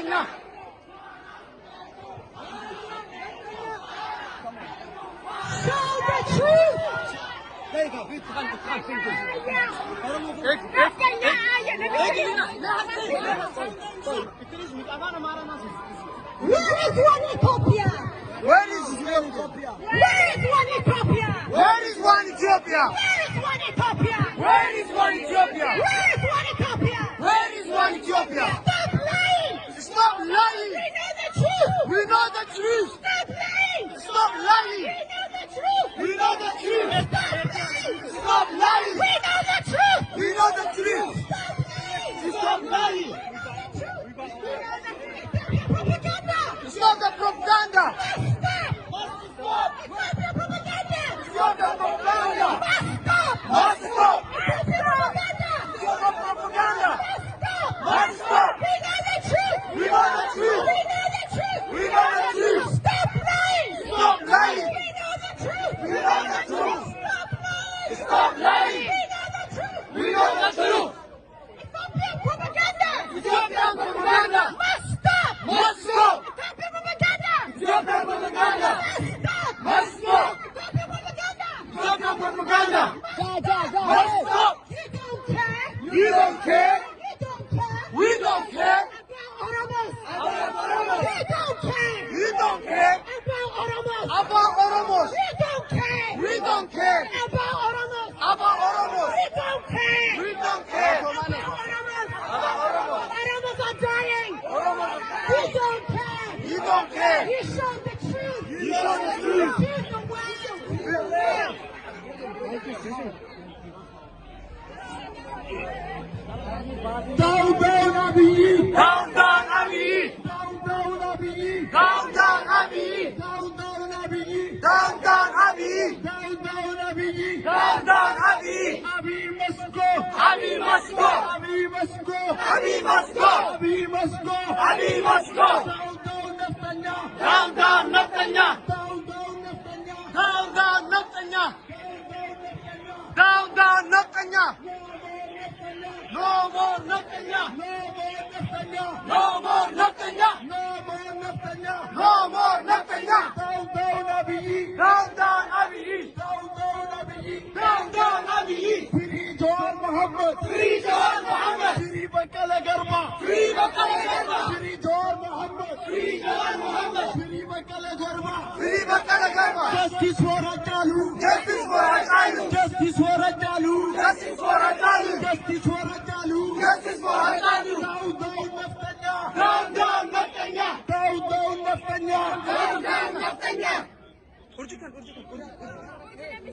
enough. Show the truth. There you go. Thank you. Where is one Ethiopia? Where is one Ethiopia? Where is one Ethiopia? Where is one Ethiopia? Where is one Ethiopia? Where is one Ethiopia? Where is one Ethiopia? Where is one Ethiopia? Stop lying! Stop lying! We know the truth! We know the truth! Stop lying! Stop lying! We know the truth! We know the truth! Stop lying! Stop lying! We know the truth! We know the truth! Stop lying! Stop lying! Stop the propaganda! Stop! Stop the propaganda! Stop the propaganda! Stop! Must stop! Stop the propaganda! Stop the propaganda! Stop! Must stop! We know the truth! We know the truth! We know the truth! We know the truth! Stop lying! Stop lying! We know the truth! We know the truth! Stop lying! Stop lying! We know the truth! We know the truth! Ethiopian propaganda! Ethiopian propaganda! Must stop! Must stop! Ethiopian propaganda! Ethiopian propaganda! Must stop! Must stop! Ethiopian propaganda! Ethiopian propaganda! Must stop! You don't care! You don't care! You don't care! We don't care! About Oromos! About Oromos! We don't care! You don't care! About Oromos! About Oromos! We don't care! We don't care! About Oromos! About Oromos! We don't care! We don't care! About Oromos! About Oromos! Oromos are dying! Oromos! We don't care! You don't care! You showed the truth! You showed the truth! Here's the way! Down, down, Abiy! Down, down, Abiy! Down, down, Abiy! Down, down, Abiy! Down, down, Abiy! Down, down, Abiy! Down, down, Abiy! Down, down, Abiy! Abiy must go! Abiy must go! Abiy must go! Abiy must go! Abiy must go! Abiy must go! Down, down, Netanyahu! Down, down, Netanyahu! Down, down, Netanyahu! Down, down, Netanyahu! Down, down, Netanyahu! No more Netanyahu! No more Netanyahu! No more Netanyahu! No more Netanyahu! No more Netanyahu! Down, down, Abiy! Down, down, Abiy! Down, down, Abiy! Down, down, Abiy! Free Jawar Mohammed! Free Jawar Mohammed! Free Bakala Garba! Free Bakala Garba! Free Jawar Mohammed! Free Jawar Mohammed! Free Bakala Garba! Free Bakala Garba! Justice for Hajalu! Justice for Hajalu! Justice for Hajalu! Justice for Hajalu! Justice for Hajalu! Justice for Hajalu! Down, down, Netanyahu! Down, down, Netanyahu! Down, down, Netanyahu! Down, down, Netanyahu!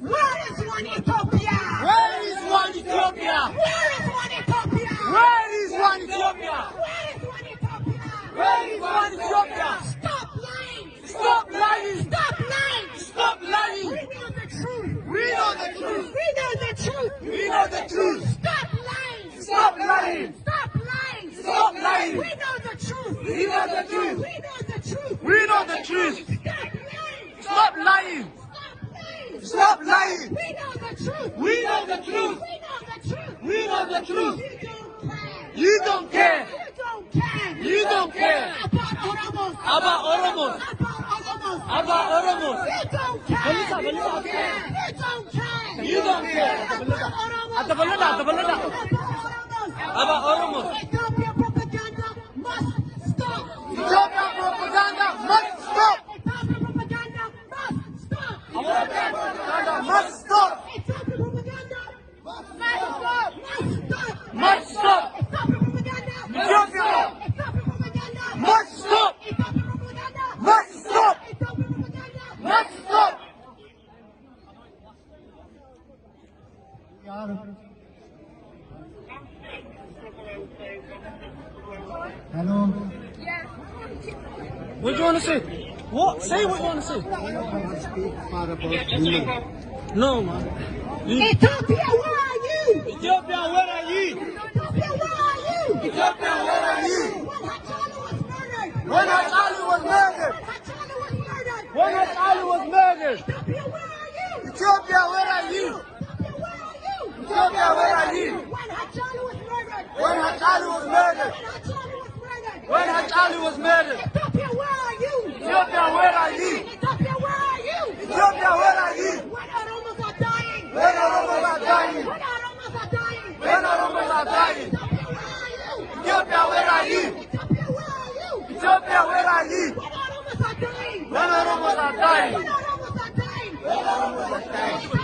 Where is one Ethiopia? Where is one Ethiopia? Where is one Ethiopia? Where is one Ethiopia? Where is one Ethiopia? Where is one Ethiopia? Stop lying! Stop lying! Stop lying! Stop lying! We know the truth! We know the truth! We know the truth! We know the truth! Stop lying! Stop lying! Stop lying! Stop lying! We know the truth! We know the truth! We know the truth! We know the truth! Stop lying! Stop lying! Stop lying! Stop lying! We know the truth! We know the truth! We know the truth! We know the truth! You don't care! You don't care! You don't care! You don't care! About Oromos! About Oromos! About Oromos! About Oromos! You don't care! Balita, You balita. don't care! You don't care! You don't care! About Oromos! Atabalada, atabalada. About Oromos! About Oromos! Ethiopian propaganda must stop! Ethiopian propaganda must stop! Ethiopian propaganda must stop! Ethiopian propaganda must stop! Ethiopian propaganda must stop! Must stop! Ethiopian propaganda Ethiopia Ethiopian propaganda must stop! Ethiopian propaganda Must stop! Ethiopian propaganda Must stop! Hello. What do you want to say? What? Say what you want to say. I speak for about women. No, man. Ethiopia, where are you? Ethiopia, where are you? Ethiopia, where are you? Ethiopia, where are you? When Hachalu was murdered! When Hachalu was murdered! When Hachalu was murdered! When Hachalu was murdered! Ethiopia, where are you? Ethiopia, where are you? Ethiopia, where are you? Ethiopia, where are you? When Hachalu was murdered! When Hachalu was murdered! When Hachalu was murdered! When Hachalu Ali was murdered. Ethiopia, where are you? Ethiopia, where are you? Ethiopia, where are you? Ethiopia, where are you? When Oromos are dying. When Oromos are dying. When Oromos are dying. When Oromos are dying. Ethiopia, where are you? Ethiopia, where are you? Ethiopia, where are you? Ethiopia, where are you? When Oromos are dying. When Oromos are dying. When Oromos are dying. When Oromos are dying.